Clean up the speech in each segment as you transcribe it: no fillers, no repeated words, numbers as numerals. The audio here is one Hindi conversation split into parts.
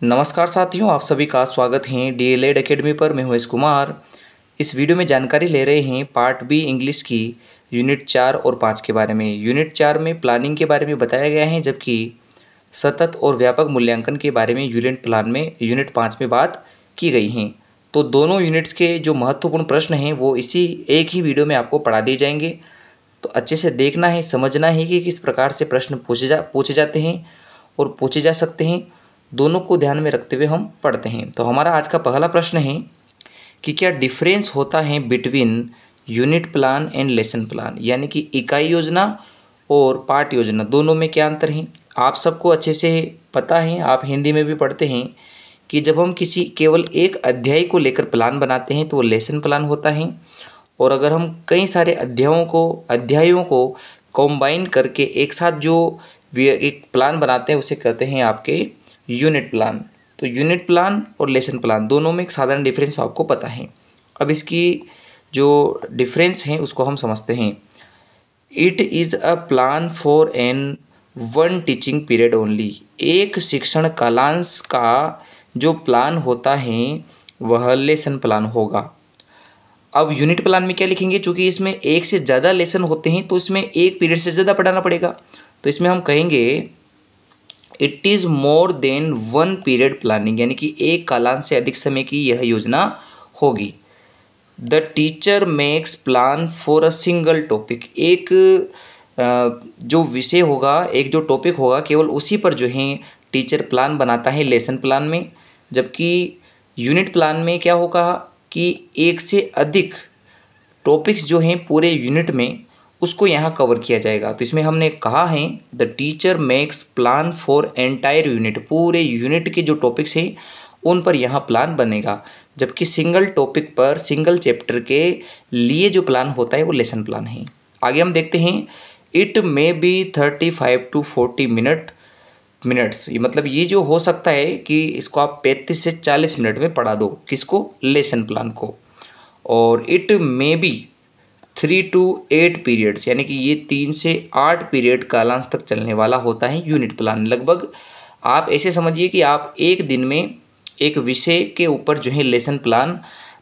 नमस्कार साथियों, आप सभी का स्वागत है डीएलएड एकेडमी पर। मैं हूं एस कुमार। इस वीडियो में जानकारी ले रहे हैं पार्ट बी इंग्लिश की यूनिट 4 और 5 के बारे में। यूनिट 4 में प्लानिंग के बारे में बताया गया है, जबकि सतत और व्यापक मूल्यांकन के बारे में यूनिट 5 में बात की गई है। तो दोनों यूनिट्स के जो महत्वपूर्ण प्रश्न हैं वो इसी एक ही वीडियो में आपको पढ़ा दिए जाएंगे। तो अच्छे से देखना है, समझना है कि किस प्रकार से प्रश्न पूछे जाते हैं और पूछे जा सकते हैं। दोनों को ध्यान में रखते हुए हम पढ़ते हैं। तो हमारा आज का पहला प्रश्न है कि क्या डिफरेंस होता है between unit plan and lesson plan, यानी कि इकाई योजना और पाठ योजना, दोनों में क्या अंतर है। आप सबको अच्छे से पता है, आप हिंदी में भी पढ़ते हैं कि जब हम किसी केवल एक अध्याय को लेकर प्लान बनाते हैं तो वो लेसन प्लान होता है, और अगर हम कई सारे अध्यायों को कॉम्बाइन करके एक साथ जो एक प्लान बनाते हैं उसे कहते हैं आपके यूनिट प्लान। तो यूनिट प्लान और लेसन प्लान दोनों में एक साधारण डिफरेंस आपको पता है। अब इसकी जो डिफरेंस है उसको हम समझते हैं। It is a plan for an one teaching period only. एक शिक्षण कालांश का जो प्लान होता है वह लेसन प्लान होगा। अब यूनिट प्लान में क्या लिखेंगे, चूँकि इसमें एक से ज़्यादा लेसन होते हैं तो इसमें एक पीरियड से ज़्यादा पढ़ाना पड़ेगा। तो इसमें हम कहेंगे it is more than one period planning, यानी कि एक कालांश से अधिक समय की यह योजना होगी। The teacher makes plan for a single topic. एक जो विषय होगा, एक जो टॉपिक होगा, केवल उसी पर जो है टीचर प्लान बनाता है लेसन प्लान में। जबकि यूनिट प्लान में क्या होगा कि एक से अधिक टॉपिक्स जो हैं पूरे यूनिट में उसको यहाँ कवर किया जाएगा। तो इसमें हमने कहा है the teacher makes plan for entire unit, पूरे यूनिट के जो टॉपिक्स हैं उन पर यहाँ प्लान बनेगा। जबकि सिंगल टॉपिक पर, सिंगल चैप्टर के लिए जो प्लान होता है वो लेसन प्लान है। आगे हम देखते हैं it may be 35 to 40 minutes. ये मतलब ये जो हो सकता है कि इसको आप 35 से 40 मिनट में पढ़ा दो, किसको, लेसन प्लान को। और it may be 3 to 8 periods, यानी कि ये 3 से 8 पीरियड कालांश तक चलने वाला होता है यूनिट प्लान। लगभग आप ऐसे समझिए कि आप एक दिन में एक विषय के ऊपर जो है लेसन प्लान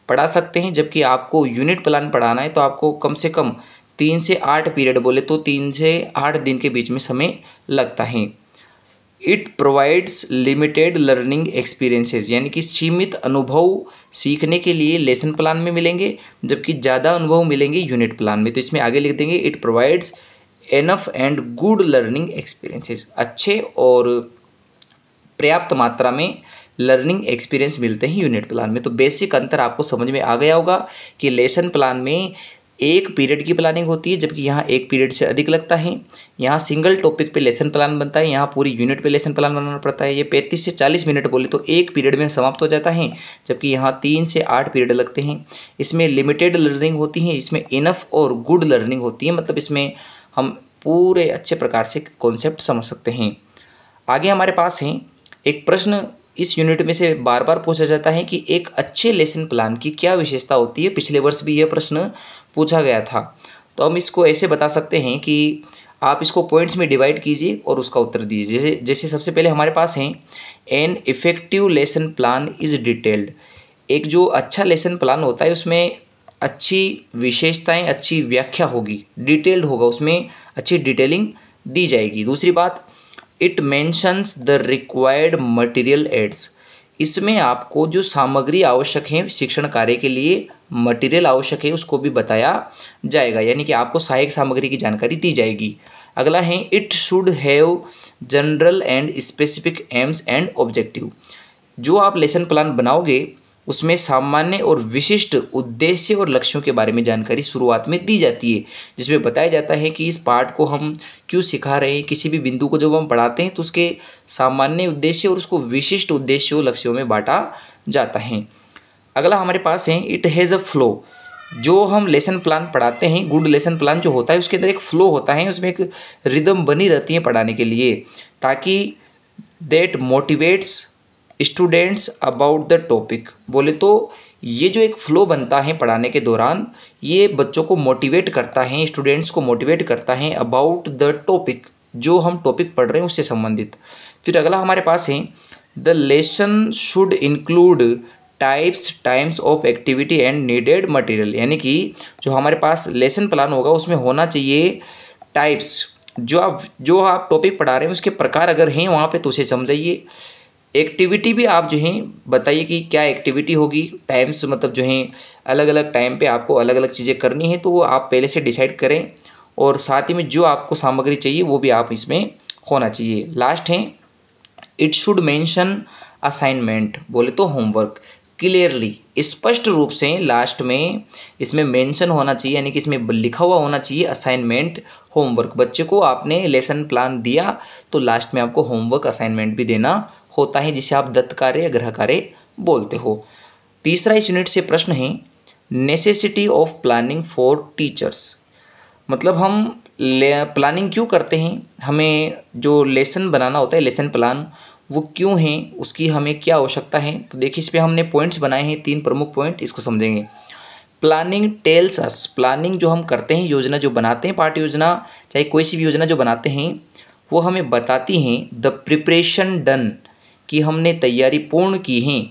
पढ़ा सकते हैं। जबकि आपको यूनिट प्लान पढ़ाना है तो आपको कम से कम 3 से 8 पीरियड, बोले तो 3 से 8 दिन के बीच में समय लगता है। It provides limited learning experiences, यानी कि सीमित अनुभव सीखने के लिए लेसन प्लान में मिलेंगे, जबकि ज़्यादा अनुभव मिलेंगे यूनिट प्लान में। तो इसमें आगे लिख देंगे it provides enough and good learning experiences. अच्छे और पर्याप्त मात्रा में लर्निंग एक्सपीरियंस मिलते हैं यूनिट प्लान में। तो बेसिक अंतर आपको समझ में आ गया होगा कि लेसन प्लान में एक पीरियड की प्लानिंग होती है, जबकि यहाँ एक पीरियड से अधिक लगता है। यहाँ सिंगल टॉपिक पे लेसन प्लान बनता है, यहाँ पूरी यूनिट पे लेसन प्लान बनाना पड़ता है। ये 35 से 40 मिनट बोले तो एक पीरियड में समाप्त हो जाता है, जबकि यहाँ 3 से 8 पीरियड लगते हैं। इसमें लिमिटेड लर्निंग होती है, इसमें इनफ और गुड लर्निंग होती है। मतलब इसमें हम पूरे अच्छे प्रकार से कॉन्सेप्ट समझ सकते हैं। आगे हमारे पास है एक प्रश्न, इस यूनिट में से बार बार पूछा जाता है कि एक अच्छे लेसन प्लान की क्या विशेषता होती है। पिछले वर्ष भी यह प्रश्न पूछा गया था। तो हम इसको ऐसे बता सकते हैं कि आप इसको पॉइंट्स में डिवाइड कीजिए और उसका उत्तर दीजिए। जैसे सबसे पहले हमारे पास है an effective lesson plan is detailed. एक जो अच्छा लेसन प्लान होता है उसमें अच्छी विशेषताएं, अच्छी व्याख्या होगी, डिटेल्ड होगा, उसमें अच्छी डिटेलिंग दी जाएगी। दूसरी बात, it mentions the required material aids. इसमें आपको जो सामग्री आवश्यक है, शिक्षण कार्य के लिए मटेरियल आवश्यक है, उसको भी बताया जाएगा, यानी कि आपको सहायक सामग्री की जानकारी दी जाएगी। अगला है it should have general and specific AIIMS and objective. जो आप लेसन प्लान बनाओगे उसमें सामान्य और विशिष्ट उद्देश्य और लक्ष्यों के बारे में जानकारी शुरुआत में दी जाती है, जिसमें बताया जाता है कि इस पाठ को हम क्यों सिखा रहे हैं। किसी भी बिंदु को जब हम पढ़ाते हैं तो उसके सामान्य उद्देश्य और उसको विशिष्ट उद्देश्यों, लक्ष्यों में बांटा जाता है। अगला हमारे पास है इट हैज़ अ फ्लो। जो हम लेसन प्लान पढ़ाते हैं, गुड लेसन प्लान जो होता है उसके अंदर एक फ्लो होता है, उसमें एक रिदम बनी रहती है पढ़ाने के लिए, ताकि that motivates students about the topic. बोले तो ये जो एक फ़्लो बनता है पढ़ाने के दौरान, ये बच्चों को मोटिवेट करता है, स्टूडेंट्स को मोटिवेट करता है अबाउट द टॉपिक, जो हम टॉपिक पढ़ रहे हैं उससे संबंधित। फिर अगला हमारे पास है the lesson should include types times of activity and needed material, यानी कि जो हमारे पास लेसन प्लान होगा उसमें होना चाहिए टाइप्स, जो आप टॉपिक पढ़ा रहे हैं उसके प्रकार अगर हैं वहाँ पे तो उसे समझाइए। एक्टिविटी भी आप जो है बताइए कि क्या एक्टिविटी होगी। टाइम्स मतलब जो है अलग अलग टाइम पे आपको अलग अलग चीज़ें करनी है तो वो आप पहले से डिसाइड करें, और साथ ही में जो आपको सामग्री चाहिए वो भी आप इसमें होना चाहिए। लास्ट है इट शुड मेंशन असाइनमेंट, बोले तो होमवर्क, क्लियरली स्पष्ट रूप से लास्ट में इसमें मेंशन होना चाहिए, यानी कि इसमें लिखा हुआ होना चाहिए असाइनमेंट होमवर्क। बच्चे को आपने लेसन प्लान दिया तो लास्ट में आपको होमवर्क असाइनमेंट भी देना होता है, जिसे आप दत्त कार्य या गृह कार्य बोलते हो। तीसरा इस यूनिट से प्रश्न है necessity of planning for teachers, मतलब हम प्लानिंग क्यों करते हैं, हमें जो लेसन बनाना होता है लेसन प्लान वो क्यों है, उसकी हमें क्या आवश्यकता है। तो देखिए इस पर हमने पॉइंट्स बनाए हैं, 3 प्रमुख पॉइंट, इसको समझेंगे। प्लानिंग टेल्स अस, प्लानिंग जो हम करते हैं, योजना जो बनाते हैं, पाठ्य योजना चाहे कोई सी भी योजना जो बनाते हैं वो हमें बताती हैं द प्रिपरेशन डन, कि हमने तैयारी पूर्ण की है,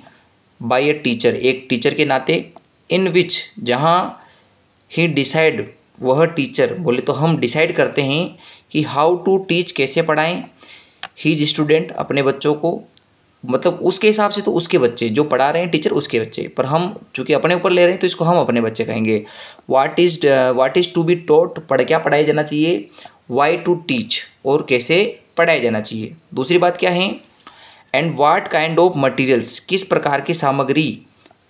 बाय अ टीचर, एक टीचर के नाते, इन विच, जहाँ ही डिसाइड, वह टीचर, बोले तो हम डिसाइड करते हैं कि हाउ टू टीच, कैसे पढ़ाएं, हीज स्टूडेंट, अपने बच्चों को, मतलब उसके हिसाब से तो उसके बच्चे जो पढ़ा रहे हैं टीचर उसके बच्चे, पर हम चूँकि अपने ऊपर ले रहे हैं तो इसको हम अपने बच्चे कहेंगे। What is to be taught, क्या पढ़ाया जाना चाहिए, वाई टू टीच, और कैसे पढ़ाया जाना चाहिए। दूसरी बात क्या है, and what kind of materials, किस प्रकार की सामग्री,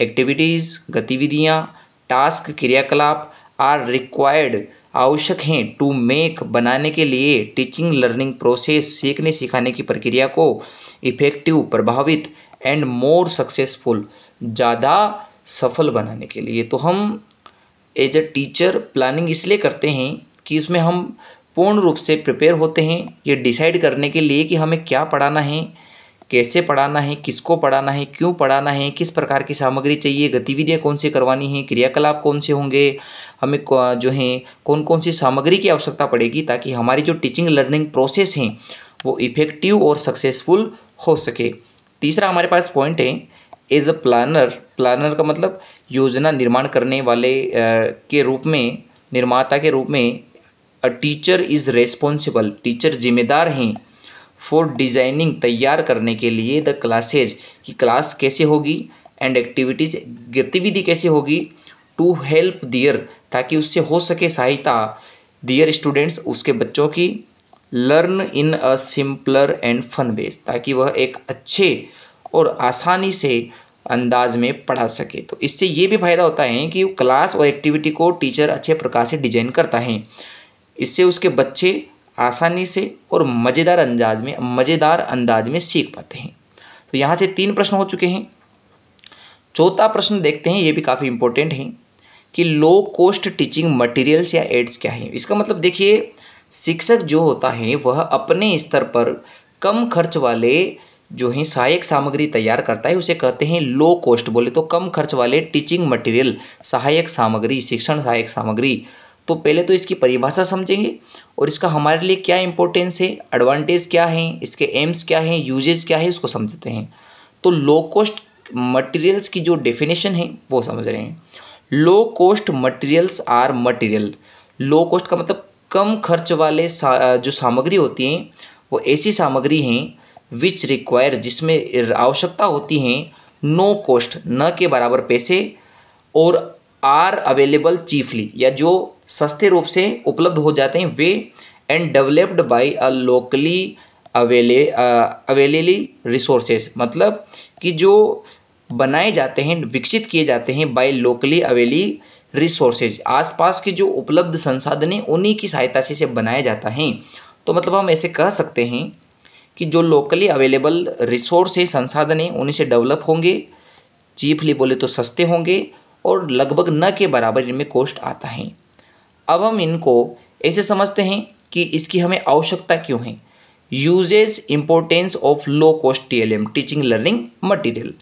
एक्टिविटीज़ गतिविधियाँ, टास्क क्रियाकलाप, आर रिक्वायर्ड, आवश्यक हैं, टू मेक, बनाने के लिए, टीचिंग लर्निंग प्रोसेस, सीखने सिखाने की प्रक्रिया को, इफेक्टिव, प्रभावित, एंड मोर सक्सेसफुल, ज़्यादा सफल बनाने के लिए। तो हम एज अ टीचर प्लानिंग इसलिए करते हैं कि इसमें हम पूर्ण रूप से प्रिपेयर होते हैं ये डिसाइड करने के लिए कि हमें क्या पढ़ाना है, कैसे पढ़ाना है, किसको पढ़ाना है, क्यों पढ़ाना है, किस प्रकार की सामग्री चाहिए, गतिविधियाँ कौन सी करवानी है, क्रियाकलाप कौन से होंगे, हमें जो है कौन कौन सी सामग्री की आवश्यकता पड़ेगी, ताकि हमारी जो टीचिंग लर्निंग प्रोसेस है वो इफ़ेक्टिव और सक्सेसफुल हो सके। तीसरा हमारे पास पॉइंट है एज अ प्लानर, प्लानर का मतलब योजना निर्माण करने वाले के रूप में, निर्माता के रूप में, a teacher is responsible, teacher जिम्मेदार हैं, फॉर डिज़ाइनिंग, तैयार करने के लिए, द क्लासेज, कि क्लास कैसे होगी, एंड एक्टिविटीज़, गतिविधि कैसे होगी, टू हेल्प दियर, ताकि उससे हो सके सहायता, दियर स्टूडेंट्स, उसके बच्चों की, learn in a simpler and fun base, ताकि वह एक अच्छे और आसानी से अंदाज में पढ़ा सके। तो इससे ये भी फायदा होता है कि क्लास और एक्टिविटी को टीचर अच्छे प्रकार से डिजाइन करता है, इससे उसके बच्चे आसानी से और मज़ेदार अंदाज में सीख पाते हैं। तो यहाँ से 3 प्रश्न हो चुके हैं। चौथा प्रश्न देखते हैं, ये भी काफ़ी इंपॉर्टेंट है कि लो कॉस्ट टीचिंग मटेरियल्स या एड्स क्या है। इसका मतलब देखिए शिक्षक जो होता है वह अपने स्तर पर कम खर्च वाले जो है सहायक सामग्री तैयार करता है, उसे कहते हैं लो कॉस्ट, बोले तो कम खर्च वाले टीचिंग मटेरियल, सहायक सामग्री, शिक्षण सहायक सामग्री। तो पहले तो इसकी परिभाषा समझेंगे और इसका हमारे लिए क्या इंपॉर्टेंस है, एडवांटेज क्या है, इसके एम्स क्या हैं, यूजेस क्या है, उसको समझते हैं। तो लो कॉस्ट मटेरियल्स की जो डेफिनेशन है वो समझ रहे हैं। Low cost materials are material, low cost का मतलब कम खर्च वाले जो सामग्री होती हैं वो ऐसी सामग्री हैं विच रिक्वायर, जिसमें आवश्यकता होती हैं, नो कॉस्ट, न के बराबर पैसे, और आर अवेलेबल चीफली, या जो सस्ते रूप से उपलब्ध हो जाते हैं वे, and developed by a locally available resources, मतलब कि जो बनाए जाते हैं, विकसित किए जाते हैं बाय लोकली अवेली रिसोर्सेज, आसपास के जो उपलब्ध संसाधन हैं उन्हीं की सहायता से इसे बनाया जाता है। तो मतलब हम ऐसे कह सकते हैं कि जो लोकली अवेलेबल रिसोर्स है, संसाधन हैं, उन्हीं से डेवलप होंगे, चीपली बोले तो सस्ते होंगे, और लगभग न के बराबर इनमें कॉस्ट आता है। अब हम इनको ऐसे समझते हैं कि इसकी हमें आवश्यकता क्यों है। Uses importance of low cost TLM, teaching learning material.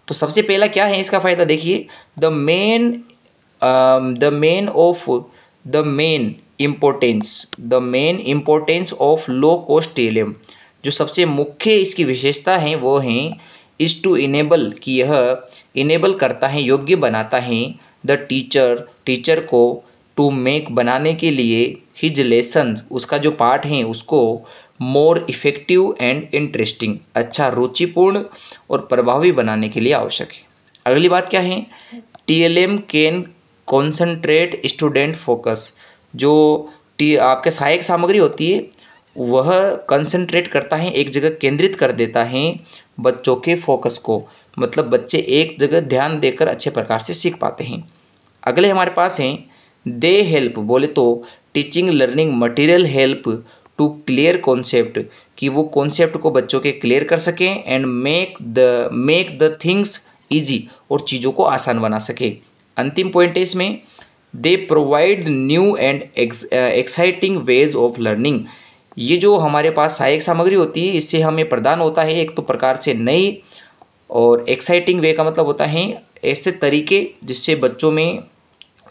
तो सबसे पहला क्या है इसका फ़ायदा, देखिए the main importance of low cost TLM, जो सबसे मुख्य इसकी विशेषता है वो है इज टू इनेबल, कि यह इनेबल करता है, योग्य बनाता है द टीचर को टू मेक, बनाने के लिए, हिज लेसन, उसका जो पाठ है उसको मोर इफेक्टिव एंड इंटरेस्टिंग, अच्छा, रुचिपूर्ण और प्रभावी बनाने के लिए आवश्यक है। अगली बात क्या है, TLM can concentrate student focus, जो आपके सहायक सामग्री होती है वह कंसंट्रेट करता है, एक जगह केंद्रित कर देता है बच्चों के फोकस को, मतलब बच्चे एक जगह ध्यान देकर अच्छे प्रकार से सीख पाते हैं। अगले हमारे पास हैं दे हेल्प, बोले तो teaching learning material help to clear concept, कि वो कॉन्सेप्ट को बच्चों के क्लियर कर सकें and make the things easy, और चीज़ों को आसान बना सके। अंतिम पॉइंट है इसमें, they provide new and exciting ways of learning, ये जो हमारे पास सहायक सामग्री होती है इससे हमें प्रदान होता है एक तो प्रकार से नई, और एक्साइटिंग वे का मतलब होता है ऐसे तरीके जिससे बच्चों में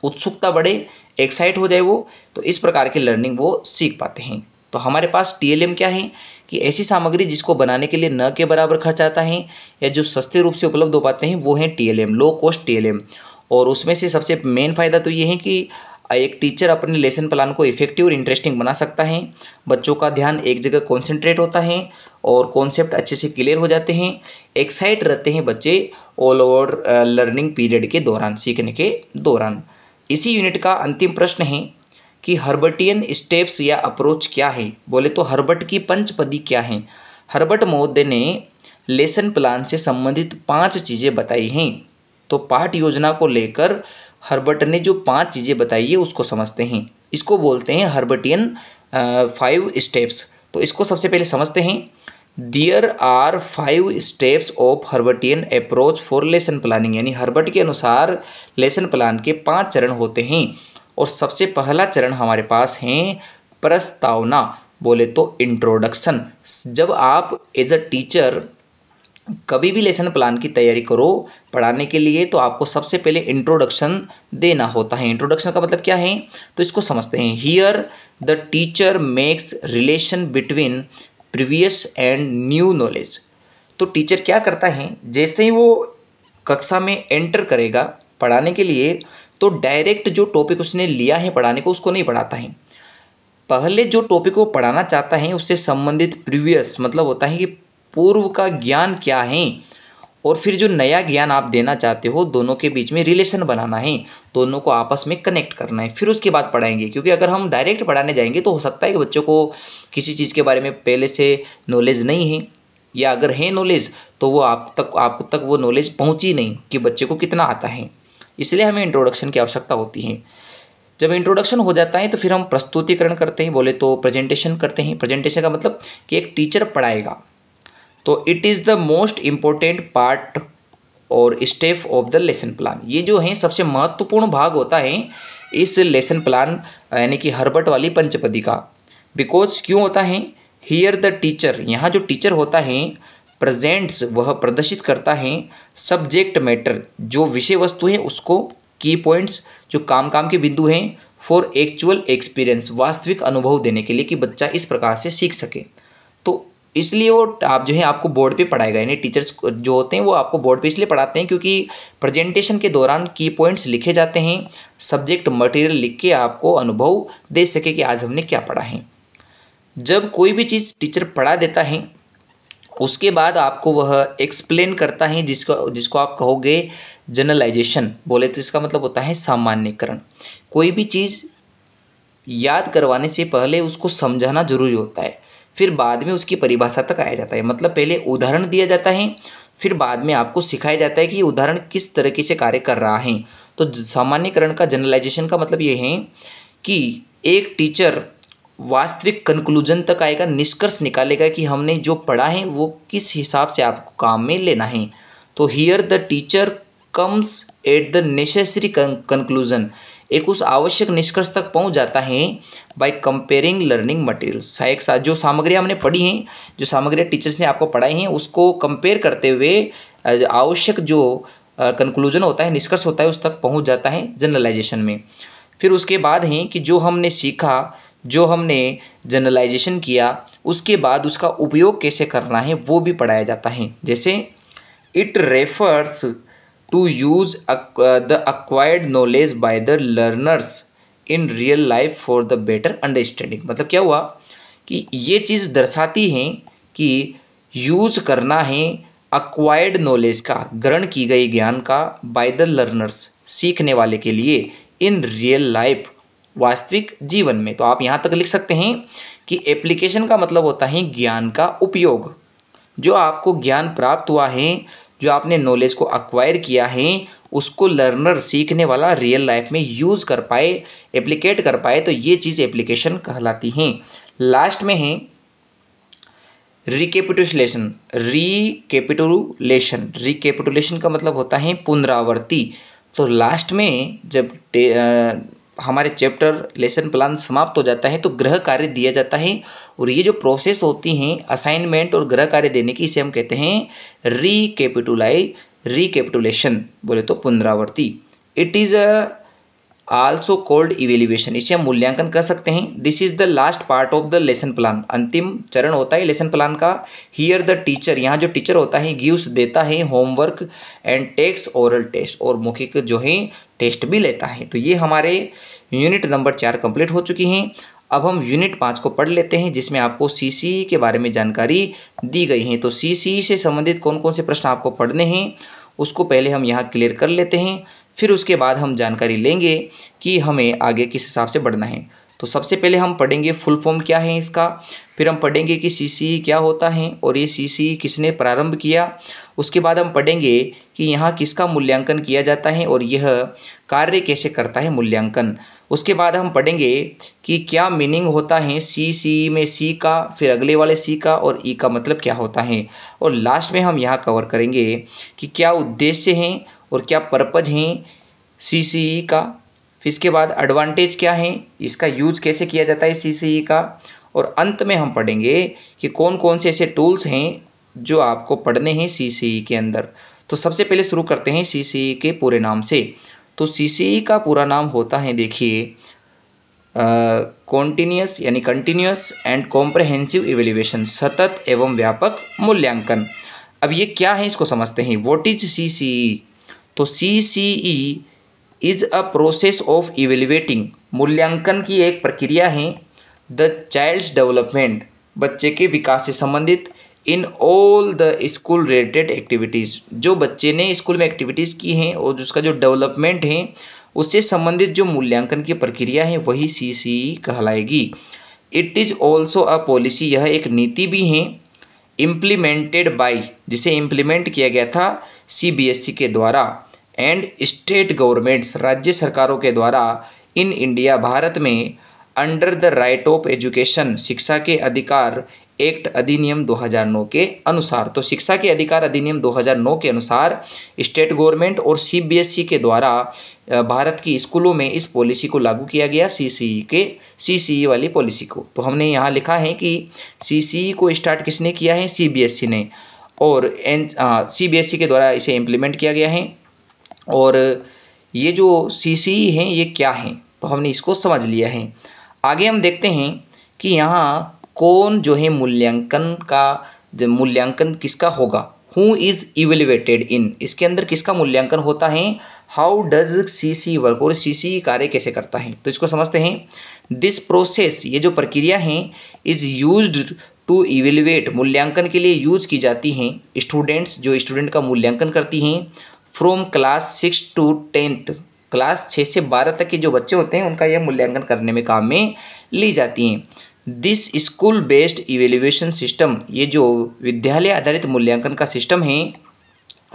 उत्सुकता बढ़े, एक्साइट हो जाए वो, तो इस प्रकार की लर्निंग वो सीख पाते हैं। तो हमारे पास TLM क्या है कि ऐसी सामग्री जिसको बनाने के लिए न के बराबर खर्च आता है या जो सस्ते रूप से उपलब्ध हो पाते हैं वो हैं TLM, लो कॉस्ट TLM। और उसमें से सबसे मेन फ़ायदा तो ये है कि एक टीचर अपने लेसन प्लान को इफेक्टिव और इंटरेस्टिंग बना सकता है, बच्चों का ध्यान एक जगह कॉन्सेंट्रेट होता है और कॉन्सेप्ट अच्छे से क्लियर हो जाते हैं, एक्साइट रहते हैं बच्चे ऑल ओवर लर्निंग पीरियड के दौरान, सीखने के दौरान। इसी यूनिट का अंतिम प्रश्न है कि हर्बर्टियन स्टेप्स या अप्रोच क्या है, बोले तो हर्बर्ट की पंचपदी क्या है। हर्बर्ट महोदय ने लेसन प्लान से संबंधित 5 चीज़ें बताई हैं। तो पाठ योजना को लेकर हर्बर्ट ने जो 5 चीज़ें बताई है उसको समझते हैं, इसको बोलते हैं हर्बर्टियन 5 स्टेप्स। तो इसको सबसे पहले समझते हैं। There are 5 steps of Herbartian approach for lesson planning, यानी हर्बर्ट के अनुसार लेसन प्लान के 5 चरण होते हैं। और सबसे पहला चरण हमारे पास है प्रस्तावना, बोले तो इंट्रोडक्शन। जब आप एज अ टीचर कभी भी लेसन प्लान की तैयारी करो पढ़ाने के लिए तो आपको सबसे पहले इंट्रोडक्शन देना होता है। इंट्रोडक्शन का मतलब क्या है तो इसको समझते हैं। Here the teacher makes relation between previous and new knowledge. तो टीचर क्या करता है, जैसे ही वो कक्षा में एंटर करेगा पढ़ाने के लिए तो डायरेक्ट जो टॉपिक उसने लिया है पढ़ाने को उसको नहीं पढ़ाता है। पहले जो टॉपिक वो पढ़ाना चाहता है उससे संबंधित प्रीवियस मतलब होता है कि पूर्व का ज्ञान क्या है, और फिर जो नया ज्ञान आप देना चाहते हो दोनों के बीच में रिलेशन बनाना है, दोनों को आपस में कनेक्ट करना है, फिर उसके बाद पढ़ाएंगे। क्योंकि अगर हम डायरेक्ट पढ़ाने जाएंगे तो हो सकता है कि बच्चों को किसी चीज़ के बारे में पहले से नॉलेज नहीं है, या अगर है नॉलेज तो वो आप तक वो नॉलेज पहुँची नहीं कि बच्चे को कितना आता है। इसलिए हमें इंट्रोडक्शन की आवश्यकता होती है। जब इंट्रोडक्शन हो जाता है तो फिर हम प्रस्तुतिकरण करते हैं, बोले तो प्रेजेंटेशन करते हैं। प्रेजेंटेशन का मतलब कि एक टीचर पढ़ाएगा, तो it is the most important part और step of the lesson plan. ये जो है सबसे महत्वपूर्ण भाग होता है इस लेसन प्लान यानी कि हर्बर्ट वाली पंचपदी का। बिकॉज क्यों होता है, हियर द टीचर, यहाँ जो टीचर होता है प्रेजेंट्स वह प्रदर्शित करता है सब्जेक्ट मैटर जो विषय वस्तु है उसको, की पॉइंट्स जो काम के बिंदु हैं, फॉर एक्चुअल एक्सपीरियंस वास्तविक अनुभव देने के लिए कि बच्चा इस प्रकार से सीख सके। तो इसलिए वो आप जो है आपको बोर्ड पे पढ़ाएगा, यानी टीचर्स जो होते हैं वो आपको बोर्ड पे इसलिए पढ़ाते हैं क्योंकि प्रेजेंटेशन के दौरान की पॉइंट्स लिखे जाते हैं, सब्जेक्ट मटेरियल लिख के आपको अनुभव दे सके कि आज हमने क्या पढ़ा है। जब कोई भी चीज़ टीचर पढ़ा देता है उसके बाद आपको वह एक्सप्लेन करता है जिसको आप कहोगे जनरलाइजेशन, बोले तो इसका मतलब होता है सामान्यकरण। कोई भी चीज़ याद करवाने से पहले उसको समझाना जरूरी होता है, फिर बाद में उसकी परिभाषा तक आया जाता है। मतलब पहले उदाहरण दिया जाता है, फिर बाद में आपको सिखाया जाता है कि ये उदाहरण किस तरीके से कार्य कर रहा है। तो सामान्यकरण का जनरलाइजेशन का मतलब ये है कि एक टीचर वास्तविक कंक्लूजन तक आएगा, निष्कर्ष निकालेगा कि हमने जो पढ़ा है वो किस हिसाब से आपको काम में लेना है। तो here the teacher comes at the necessary conclusion, एक उस आवश्यक निष्कर्ष तक पहुंच जाता है बाय कंपेयरिंग लर्निंग मटेरियल्स। एक साथ जो सामग्री हमने पढ़ी हैं, जो सामग्री टीचर्स ने आपको पढ़ाई हैं उसको कंपेयर करते हुए आवश्यक जो कंक्लूजन होता है, निष्कर्ष होता है, उस तक पहुंच जाता है जनरलाइजेशन में। फिर उसके बाद है कि जो हमने सीखा, जो हमने जनरलाइजेशन किया उसके बाद उसका उपयोग कैसे करना है वो भी पढ़ाया जाता है। जैसे it refers to use the acquired knowledge by the learners in real life for the better understanding. मतलब क्या हुआ कि ये चीज़ दर्शाती है कि यूज़ करना है अक्वायर्ड नॉलेज का, ग्रहण की गई ज्ञान का, बाय द लर्नर्स, सीखने वाले के लिए, इन रियल लाइफ, वास्तविक जीवन में। तो आप यहाँ तक लिख सकते हैं कि एप्लीकेशन का मतलब होता है ज्ञान का उपयोग। जो आपको ज्ञान प्राप्त हुआ है, जो आपने नॉलेज को अक्वायर किया है, उसको लर्नर, सीखने वाला, रियल लाइफ में यूज़ कर पाए, एप्लीकेट कर पाए, तो ये चीज़ एप्लीकेशन कहलाती हैं। लास्ट में है रिकेपिटुलेशन। रिकेपिटुलेशन का मतलब होता है पुनरावृत्ति। तो लास्ट में जब हमारे चैप्टर लेसन प्लान समाप्त हो जाता है तो गृह कार्य दिया जाता है, और ये जो प्रोसेस होती हैं असाइनमेंट और गृह कार्य देने की, इसे हम कहते हैं रिकेपिटुलेशन, बोले तो पुनरावृत्ति। It is also called evaluation, इसे हम मूल्यांकन कर सकते हैं। This is the last part of the lesson plan, अंतिम चरण होता है लेसन प्लान का। हियर द टीचर, यहाँ जो टीचर होता है गिव्स, देता है, homework and takes oral test, और मौखिक जो है टेस्ट भी लेता है। तो ये हमारे यूनिट नंबर 4 कंप्लीट हो चुकी हैं। अब हम यूनिट 5 को पढ़ लेते हैं, जिसमें आपको सीसीई के बारे में जानकारी दी गई है। तो सीसीई से संबंधित कौन कौन से प्रश्न आपको पढ़ने हैं उसको पहले हम यहाँ क्लियर कर लेते हैं, फिर उसके बाद हम जानकारी लेंगे कि हमें आगे किस हिसाब से बढ़ना है। तो सबसे पहले हम पढ़ेंगे फुल फॉर्म क्या है इसका, फिर हम पढ़ेंगे कि सीसीई क्या होता है और ये सीसीई किसने प्रारंभ किया। उसके बाद हम पढ़ेंगे कि यहाँ किसका मूल्यांकन किया जाता है और यह कार्य कैसे करता है मूल्यांकन। उसके बाद हम पढ़ेंगे कि क्या मीनिंग होता है सीसीई में सी का, फिर अगले वाले सी का, और ई का मतलब क्या होता है। और लास्ट में हम यहाँ कवर करेंगे कि क्या उद्देश्य हैं और क्या पर्पज हैं सीसीई का। फिर इसके बाद एडवांटेज क्या है, इसका यूज कैसे किया जाता है सीसीई का, और अंत में हम पढ़ेंगे कि कौन कौन से ऐसे टूल्स हैं जो आपको पढ़ने हैं सीसीई के अंदर। तो सबसे पहले शुरू करते हैं सीसीई के पूरे नाम से। तो सीसीई का पूरा नाम होता है, देखिए, कॉन्टिन्यूस यानी कंटिन्यूस एंड कॉम्प्रहेंसिव इवेल्युएशन, सतत एवं व्यापक मूल्यांकन। अब ये क्या है इसको समझते हैं। What is CCE. तो CCE is a process of evaluating, मूल्यांकन की एक प्रक्रिया है, द चाइल्ड्स डेवलपमेंट, बच्चे के विकास से संबंधित, in all the school related activities, जो बच्चे ने स्कूल में एक्टिविटीज़ की हैं और उसका जो डेवलपमेंट है उससे संबंधित जो मूल्यांकन की प्रक्रिया है वही सीसीई कहलाएगी। It is also a policy, यह एक नीति भी है, इम्प्लीमेंटेड बाय, जिसे इम्प्लीमेंट किया गया था सीबीएसई के द्वारा, एंड स्टेट गवर्नमेंट्स, राज्य सरकारों के द्वारा, इन इंडिया, भारत में, under the right of education, शिक्षा के अधिकार एक्ट अधिनियम 2009 के अनुसार। तो शिक्षा के अधिकार अधिनियम 2009 के अनुसार स्टेट गवर्नमेंट और सीबीएसई के द्वारा भारत की स्कूलों में इस पॉलिसी को लागू किया गया, सीसीई वाली पॉलिसी को। तो हमने यहाँ लिखा है कि सीसीई को स्टार्ट किसने किया है, सीबीएसई ने, और सीबीएसई के द्वारा इसे इम्प्लीमेंट किया गया है। और ये जो सीसीई हैं ये क्या हैं, तो हमने इसको समझ लिया है। आगे हम देखते हैं कि यहाँ कौन जो है मूल्यांकन किसका होगा, हु इज़ इवेल्युएटेड इन, इसके अंदर किसका मूल्यांकन होता है, हाउ डज सीसीई वर्क, और सीसीई कार्य कैसे करता है। तो इसको समझते हैं। दिस प्रोसेस, ये जो प्रक्रिया है, इज़ यूज्ड टू इवेल्युएट, मूल्यांकन के लिए यूज की जाती हैं, स्टूडेंट्स, जो स्टूडेंट का मूल्यांकन करती हैं, from class 6 to 10th, class 6 से 12 तक के जो बच्चे होते हैं उनका यह मूल्यांकन करने में काम में ली जाती हैं। This school based evaluation system, ये जो विद्यालय आधारित मूल्यांकन का सिस्टम है,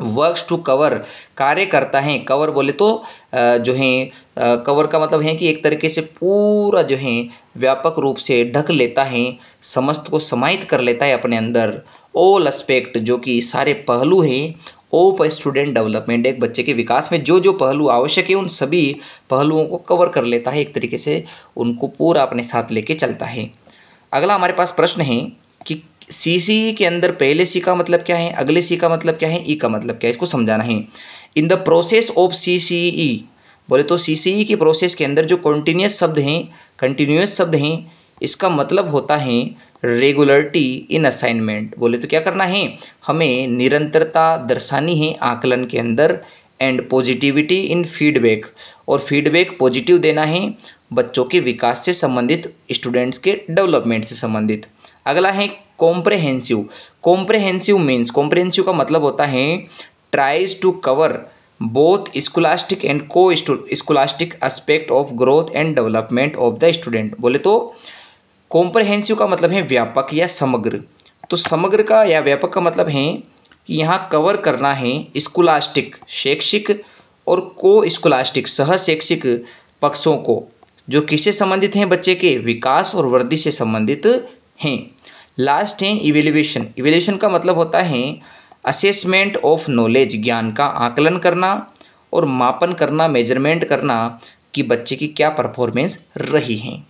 वर्क्स टू कवर, कार्य करता है, कवर बोले तो जो है कवर का मतलब है कि एक तरीके से पूरा जो है व्यापक रूप से ढक लेता है, समस्त को समाहित कर लेता है अपने अंदर, ऑल एस्पेक्ट, जो कि सारे पहलू हैं, ऑफ स्टूडेंट डेवलपमेंट, एक बच्चे के विकास में जो जो पहलू आवश्यक है उन सभी पहलुओं को कवर कर लेता है, एक तरीके से उनको पूरा अपने साथ लेके चलता है। अगला हमारे पास प्रश्न है कि सीसीई के अंदर पहले सी का मतलब क्या है, अगले सी का मतलब क्या है, ई का मतलब क्या है, इसको समझाना है। In the process of CCE, बोले तो सीसीई की प्रोसेस के अंदर जो कंटिन्यूस शब्द हैं, इसका मतलब होता है रेगुलरिटी इन असाइनमेंट। बोले तो क्या करना है, हमें निरंतरता दर्शानी है आकलन के अंदर। एंड पॉजिटिविटी इन फीडबैक, और फीडबैक पॉजिटिव देना है बच्चों के विकास से संबंधित, स्टूडेंट्स के डेवलपमेंट से संबंधित। अगला है कॉम्प्रहेंसिव। कॉम्प्रहेंसिव मीन्स, कॉम्प्रहेंसिव का मतलब होता है tries to cover both scholastic and co scholastic aspect of growth and development of the student. बोले तो कॉम्प्रहेंसिव का मतलब है व्यापक या समग्र। तो समग्र का या व्यापक का मतलब है कि यहाँ कवर करना है स्कॉलास्टिक शैक्षिक और को स्कॉलास्टिक सह शैक्षिक पक्षों को, जो किससे संबंधित हैं, बच्चे के विकास और वृद्धि से संबंधित हैं। लास्ट है इवेल्युएशन। इवेल्युएशन का मतलब होता है असेसमेंट ऑफ नॉलेज, ज्ञान का आकलन करना और मापन करना, मेजरमेंट करना कि बच्चे की क्या परफॉर्मेंस रही है।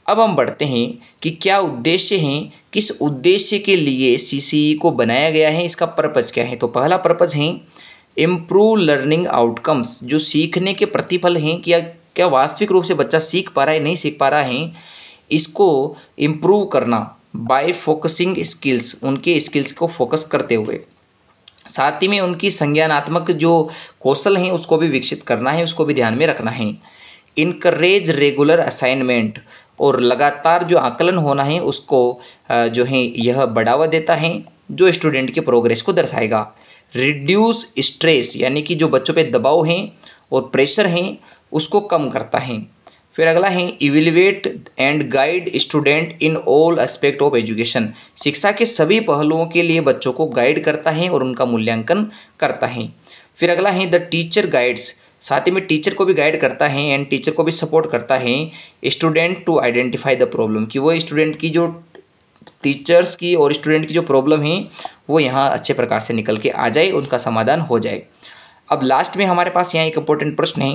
अब हम बढ़ते हैं कि क्या उद्देश्य हैं, किस उद्देश्य के लिए सीसीई को बनाया गया है, इसका पर्पज़ क्या है। तो पहला पर्पज़ है इम्प्रूव लर्निंग आउटकम्स, जो सीखने के प्रतिफल हैं, क्या वास्तविक रूप से बच्चा सीख पा रहा है, नहीं सीख पा रहा है, इसको इम्प्रूव करना बाय फोकसिंग स्किल्स, उनके स्किल्स को फोकस करते हुए। साथ ही में उनकी संज्ञानात्मक जो कौशल हैं उसको भी विकसित करना है, उसको भी ध्यान में रखना है। इनकरेज रेगुलर असाइनमेंट, और लगातार जो आकलन होना है उसको जो है यह बढ़ावा देता है, जो स्टूडेंट के प्रोग्रेस को दर्शाएगा। रिड्यूस स्ट्रेस, यानी कि जो बच्चों पे दबाव हैं और प्रेशर हैं उसको कम करता है। फिर अगला है evaluate and guide student in all aspect of education, शिक्षा के सभी पहलुओं के लिए बच्चों को गाइड करता है और उनका मूल्यांकन करता है। फिर अगला है द टीचर गाइड्स, साथ ही में टीचर को भी गाइड करता है एंड टीचर को भी सपोर्ट करता है student to identify the problem, कि वो स्टूडेंट की जो टीचर्स की और स्टूडेंट की जो प्रॉब्लम है वो यहाँ अच्छे प्रकार से निकल के आ जाए, उनका समाधान हो जाए। अब लास्ट में हमारे पास यहाँ एक इम्पोर्टेंट प्रश्न है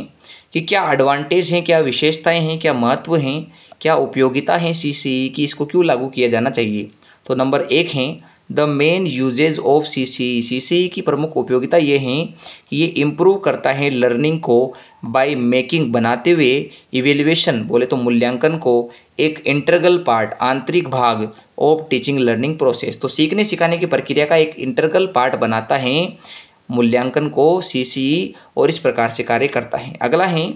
कि क्या एडवांटेज हैं, क्या विशेषताएं हैं, क्या महत्व हैं, क्या उपयोगिता है सीसीई की, इसको क्यों लागू किया जाना चाहिए। तो नंबर 1 है the main uses of CCE. CCE की प्रमुख उपयोगिता ये हैं कि ये इम्प्रूव करता है लर्निंग को बाय मेकिंग, बनाते हुए इवेल्युएशन, बोले तो मूल्यांकन को एक इंटरगल पार्ट, आंतरिक भाग ऑफ टीचिंग लर्निंग प्रोसेस। तो सीखने सिखाने की प्रक्रिया का एक इंटरगल पार्ट बनाता है मूल्यांकन को सीसीई, और इस प्रकार से कार्य करता है। अगला है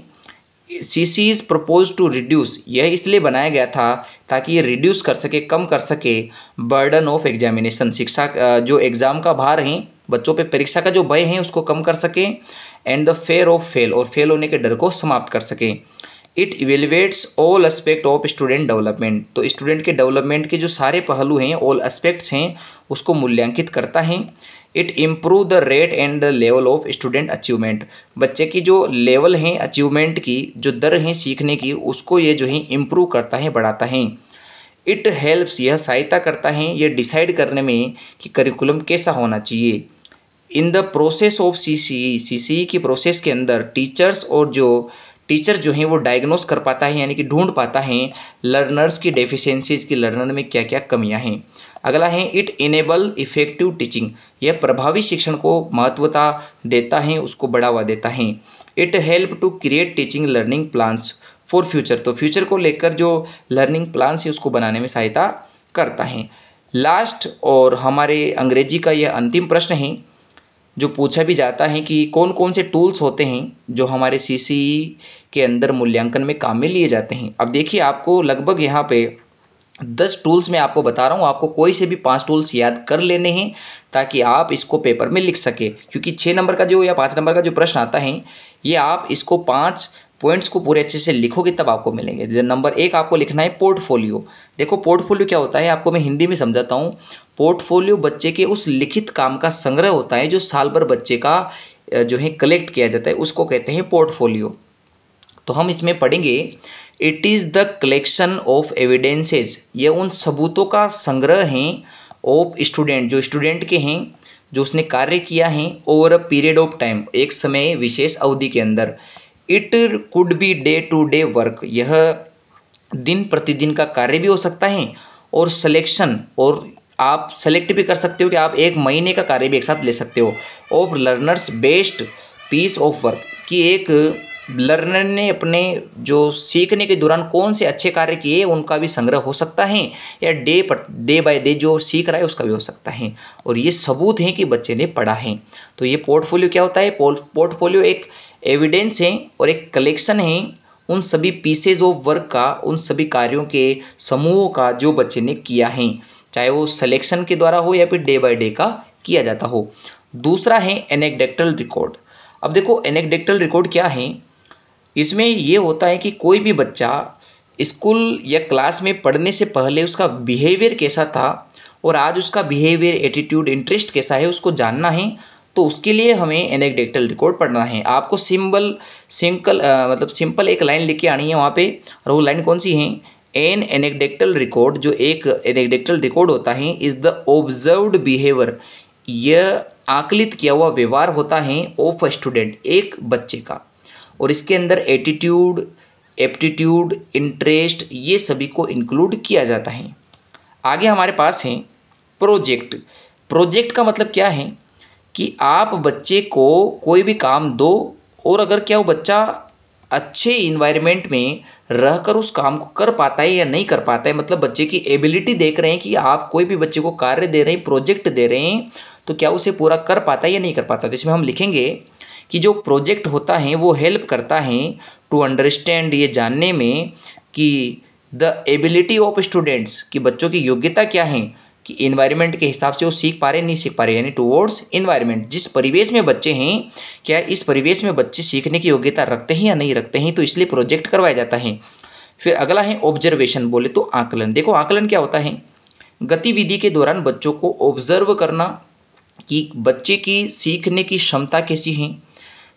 CCE is propose to reduce, यह इसलिए बनाया गया था ताकि ये रिड्यूस कर सके, कम कर सके बर्डन ऑफ एग्जामिनेशन, शिक्षा जो एग्ज़ाम का भार है, बच्चों पे परीक्षा का जो भय है उसको कम कर सके, and the fair of fail, और फेल होने के डर को समाप्त कर सके। It evaluates all aspect of student development, तो स्टूडेंट के डेवलपमेंट के जो सारे पहलू हैं, ऑल एस्पेक्ट्स हैं, उसको मूल्यांकित करता है। It improve the rate and the level of student achievement, बच्चे की जो लेवल है अचीवमेंट की, जो दर है सीखने की, उसको ये जो है इम्प्रूव करता है, बढ़ाता है। इट हेल्प्स, यह सहायता करता है ये डिसाइड करने में कि करिकुलम कैसा होना चाहिए। In the process of CCE, CCE की प्रोसेस के अंदर टीचर जो हैं वो डायग्नोस कर पाता है, यानी कि ढूंढ पाता है लर्नर्स की डेफिशिएंसीज की, लर्नर में क्या क्या कमियां हैं। अगला है इट इनेबल इफेक्टिव टीचिंग, यह प्रभावी शिक्षण को महत्वता देता है, उसको बढ़ावा देता है। It help to create teaching learning plans for future, तो फ्यूचर को लेकर जो लर्निंग प्लान्स है उसको बनाने में सहायता करता है। लास्ट और हमारे अंग्रेजी का यह अंतिम प्रश्न है जो पूछा भी जाता है कि कौन कौन से टूल्स होते हैं जो हमारे सीसीई के अंदर मूल्यांकन में काम में लिए जाते हैं। अब देखिए, आपको लगभग यहाँ पे 10 टूल्स मैं आपको बता रहा हूँ, आपको कोई से भी 5 टूल्स याद कर लेने हैं ताकि आप इसको पेपर में लिख सके, क्योंकि 6 नंबर का जो या 5 नंबर का जो प्रश्न आता है ये आप इसको 5 पॉइंट्स को पूरे अच्छे से लिखोगे तब आपको मिलेंगे। जैसे नंबर 1 आपको लिखना है पोर्टफोलियो। देखो पोर्टफोलियो क्या होता है, आपको मैं हिंदी में समझाता हूँ। पोर्टफोलियो बच्चे के उस लिखित काम का संग्रह होता है जो साल भर बच्चे का जो है कलेक्ट किया जाता है, उसको कहते हैं पोर्टफोलियो। तो हम इसमें पढ़ेंगे it is the collection of evidences, ये उन सबूतों का संग्रह है ऑफ स्टूडेंट, जो स्टूडेंट के हैं, जो उसने कार्य किया है over a period of time, एक समय विशेष अवधि के अंदर। It could be day to day work, यह दिन प्रतिदिन का कार्य भी हो सकता है, और सिलेक्शन, और आप सेलेक्ट भी कर सकते हो कि आप 1 महीने का कार्य भी एक साथ ले सकते हो। Of learners best piece of work, कि एक लर्नर ने अपने जो सीखने के दौरान कौन से अच्छे कार्य किए उनका भी संग्रह हो सकता है, या डे बाय डे जो सीख रहा है उसका भी हो सकता है। और ये सबूत हैं कि बच्चे ने पढ़ा है। तो ये पोर्टफोलियो क्या होता है? पोर्टफोलियो एक एविडेंस है और एक कलेक्शन है उन सभी पीसेज ऑफ वर्क का, उन सभी कार्यों के समूहों का जो बच्चे ने किया है, चाहे वो सिलेक्शन के द्वारा हो या फिर डे बाय डे का किया जाता हो। दूसरा है एनेक्डोटल रिकॉर्ड। अब देखो एनेक्डोटल रिकॉर्ड क्या है? इसमें ये होता है कि कोई भी बच्चा स्कूल या क्लास में पढ़ने से पहले उसका बिहेवियर कैसा था और आज उसका बिहेवियर, एटीट्यूड, इंटरेस्ट कैसा है उसको जानना है। तो उसके लिए हमें एनेक्डोटल रिकॉर्ड पढ़ना है। आपको सिंपल एक लाइन लिख के आनी है वहाँ पे, और वो लाइन कौन सी है? एन एनेक्डोटल रिकॉर्ड, जो एक एनेक्डोटल रिकॉर्ड होता है, इज़ द ऑब्जर्व्ड बिहेवियर, यह आकलित किया हुआ व्यवहार होता है ऑफ अ स्टूडेंट, एक बच्चे का। और इसके अंदर एटीट्यूड, एप्टीट्यूड, इंटरेस्ट, ये सभी को इंक्लूड किया जाता है। आगे हमारे पास है प्रोजेक्ट। प्रोजेक्ट का मतलब क्या है कि आप बच्चे को कोई भी काम दो, और अगर क्या वो बच्चा अच्छे इन्वायरमेंट में रहकर उस काम को कर पाता है या नहीं कर पाता है, मतलब बच्चे की एबिलिटी देख रहे हैं कि आप कोई भी बच्चे को कार्य दे रहे हैं, प्रोजेक्ट दे रहे हैं, तो क्या उसे पूरा कर पाता है या नहीं कर पाता। तो इसमें हम लिखेंगे कि जो प्रोजेक्ट होता है वो हेल्प करता है टू अंडरस्टैंड, ये जानने में कि द एबिलिटी ऑफ स्टूडेंट्स, कि बच्चों की योग्यता क्या है, कि इन्वायरमेंट के हिसाब से वो सीख पा रहे नहीं सीख पा रहे, यानी टूवर्ड्स इन्वायरमेंट, जिस परिवेश में बच्चे हैं, क्या इस परिवेश में बच्चे सीखने की योग्यता रखते हैं या नहीं रखते हैं, तो इसलिए प्रोजेक्ट करवाया जाता है। फिर अगला है ऑब्जर्वेशन, बोले तो आकलन। देखो आकलन क्या होता है? गतिविधि के दौरान बच्चों को ऑब्जर्व करना कि बच्चे की सीखने की क्षमता कैसी है,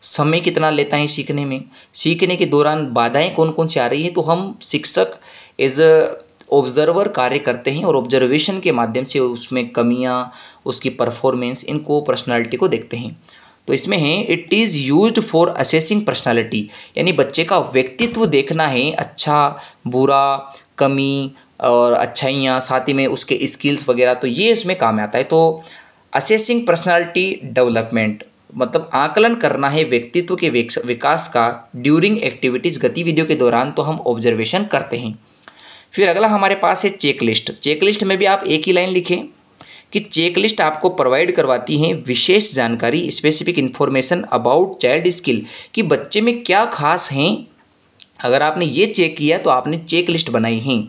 समय कितना लेता है सीखने में, सीखने के दौरान बाधाएं कौन कौन सी आ रही हैं। तो हम शिक्षक एज अ ऑब्जर्वर कार्य करते हैं और ऑब्जर्वेशन के माध्यम से उसमें कमियां, उसकी परफॉर्मेंस, इनको पर्सनालिटी को देखते हैं। तो इसमें है it is used for assessing personality, यानी बच्चे का व्यक्तित्व देखना है, अच्छा बुरा, कमी और अच्छाइयाँ, साथ ही में उसके स्किल्स वगैरह, तो ये इसमें काम आता है। तो असेसिंग पर्सनालिटी डेवलपमेंट मतलब आकलन करना है व्यक्तित्व के विकास का ड्यूरिंग एक्टिविटीज़, गतिविधियों के दौरान, तो हम ऑब्जर्वेशन करते हैं। फिर अगला हमारे पास है चेकलिस्ट। चेकलिस्ट में भी आप एक ही लाइन लिखें कि चेकलिस्ट आपको प्रोवाइड करवाती है विशेष जानकारी, specific information about child skill, कि बच्चे में क्या खास हैं। अगर आपने ये चेक किया तो आपने चेकलिस्ट बनाई है।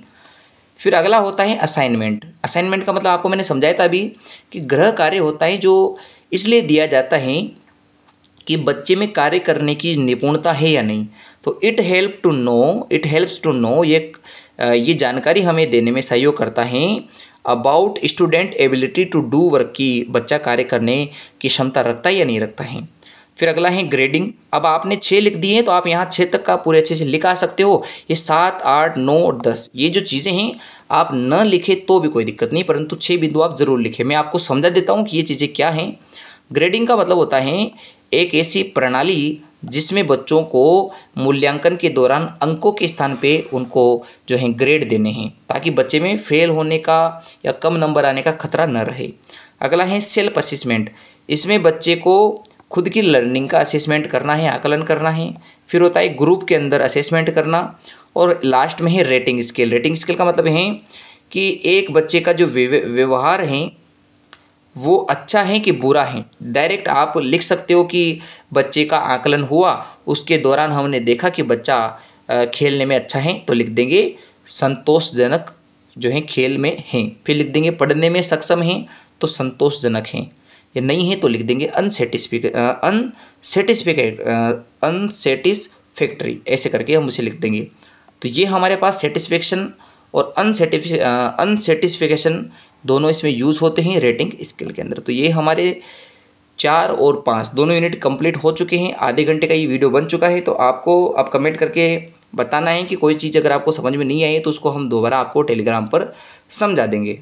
फिर अगला होता है असाइनमेंट। असाइनमेंट का मतलब आपको मैंने समझाया था अभी कि गृह कार्य होता है जो इसलिए दिया जाता है कि बच्चे में कार्य करने की निपुणता है या नहीं। तो इट हेल्प्स टू नो, ये जानकारी हमें देने में सहयोग करता है about student ability to do work, की बच्चा कार्य करने की क्षमता रखता है या नहीं रखता है। फिर अगला है ग्रेडिंग। अब आपने 6 लिख दिए हैं तो आप यहाँ 6 तक का पूरे अच्छे से लिखा सकते हो। ये 7, 8, 9 और 10 ये जो चीज़ें हैं आप न लिखे तो भी कोई दिक्कत नहीं, परंतु 6 बिंदु आप ज़रूर लिखें। मैं आपको समझा देता हूँ कि ये चीज़ें क्या हैं। ग्रेडिंग का मतलब होता है एक ऐसी प्रणाली जिसमें बच्चों को मूल्यांकन के दौरान अंकों के स्थान पे उनको जो है ग्रेड देने हैं, ताकि बच्चे में फेल होने का या कम नंबर आने का खतरा न रहे। अगला है सेल्फ असेसमेंट। इसमें बच्चे को खुद की लर्निंग का असेसमेंट करना है, आकलन करना है। फिर होता है ग्रुप के अंदर असेसमेंट करना, और लास्ट में है रेटिंग स्केल। रेटिंग स्केल का मतलब है कि एक बच्चे का जो व्यवहार है वो अच्छा है कि बुरा है। डायरेक्ट आप लिख सकते हो कि बच्चे का आकलन हुआ, उसके दौरान हमने देखा कि बच्चा खेलने में अच्छा है, तो लिख देंगे संतोषजनक जो है खेल में है। फिर लिख देंगे पढ़ने में सक्षम है, तो संतोषजनक है। या नहीं है तो लिख देंगे अनसेटिस्फैक्टरी, ऐसे करके हम उसे लिख देंगे। तो ये हमारे पास सेटिस्फेक्शन और अनसेटिस्फिकेशन दोनों इसमें यूज़ होते हैं रेटिंग स्केल के अंदर। तो ये हमारे 4 और 5 दोनों यूनिट कंप्लीट हो चुके हैं। आधे घंटे का ये वीडियो बन चुका है। तो आपको अब कमेंट करके बताना है कि कोई चीज़ अगर आपको समझ में नहीं आई है तो उसको हम दोबारा आपको टेलीग्राम पर समझा देंगे।